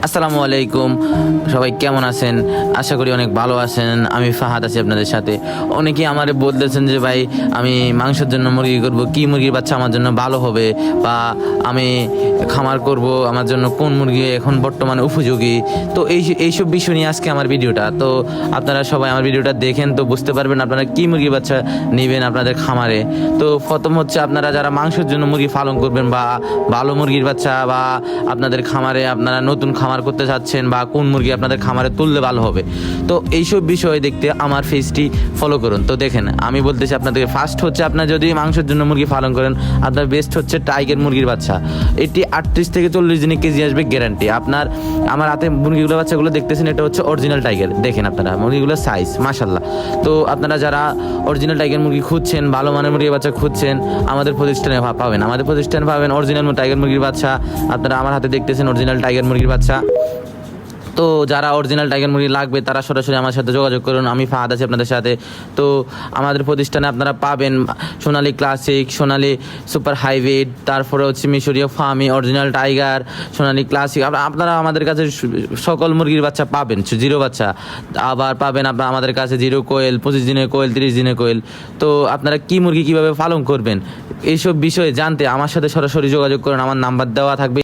আসসালামু আলাইকুম, সবাই কেমন আছেন? আশা করি অনেক ভালো আছেন। আমি ফাহাদ আছি আপনাদের সাথে। অনেকেই আমারে বলতেছেন যে ভাই আমি মাংসের জন্য মুরগি করব, কি মুরগির বাচ্চা আমার জন্য ভালো হবে, বা আমি খামার করব, আমার জন্য কোন মুরগি এখন বর্তমানে উপযোগী। তো এইসব বিষয় নিয়ে আজকে আমার ভিডিওটা। তো আপনারা সবাই আমার ভিডিওটা দেখেন, তো বুঝতে পারবেন আপনারা কি মুরগির বাচ্চা নেবেন আপনাদের খামারে। তো প্রথম হচ্ছে আপনারা যারা মাংসের জন্য মুরগি পালন করবেন বা ভালো মুরগির বাচ্চা, বা আপনাদের খামারে আপনারা নতুন খামার করতে চাচ্ছেন, বা কোন মুরগি আপনাদের খামারে তুললে ভালো হবে, তো এইসব বিষয়ে দেখতে আমার পেজটি ফলো করুন। তো দেখেন, আমি বলতেছি আপনাদের, ফার্স্ট হচ্ছে আপনার যদি মাংসের জন্য মুরগি পালন করেন, আপনার বেস্ট হচ্ছে টাইগার মুরগির বাচ্চা। এটি 38 থেকে 40 দিনে কেজি আসবে গ্যারান্টি। আপনার আমার হাতে মুরগিগুলো বাচ্চাগুলো দেখতেছেন, এটা হচ্ছে অরিজিনাল টাইগার। দেখেন আপনারা মুরগিগুলোর সাইজ মাশাল্লাহ। তো আপনারা যারা অরিজিনাল টাইগার মুরগি খুঁজছেন, ভালো মানের মুরগির বাচ্চা খুঁজছেন, আমাদের প্রতিষ্ঠানে পাবেন। আমাদের প্রতিষ্ঠানে পাবেন অরিজিনাল টাইগার মুরগির বাচ্চা। আপনারা আমার হাতে দেখতেছেন অরিজিনাল টাইগার মুরগির বাচ্চা। তো যারা অরিজিনাল টাইগার মুরগি লাগবে তারা সরাসরি আমার সাথে যোগাযোগ করুন। আমি ফাহাদ আছি আপনাদের সাথে। তো আমাদের প্রতিষ্ঠানে আপনারা পাবেন সোনালী ক্লাসিক, সোনালী সুপার হাইব্রিড, তারপরে হচ্ছে মিশরীয় ফার্মি, অরিজিনাল টাইগার, সোনালী ক্লাসিক। আপনারা আমাদের কাছে সকল মুরগির বাচ্চা পাবেন, জিরো বাচ্চা আবার পাবেন। আপনারা আমাদের কাছে জিরো কোয়েল, 25 দিনের কোয়েল, 30 দিনের কোয়েল। তো আপনারা কি মুরগি কীভাবে পালন করবেন, এইসব বিষয়ে জানতে আমার সাথে সরাসরি যোগাযোগ করুন। আমার নাম্বার দেওয়া থাকবে।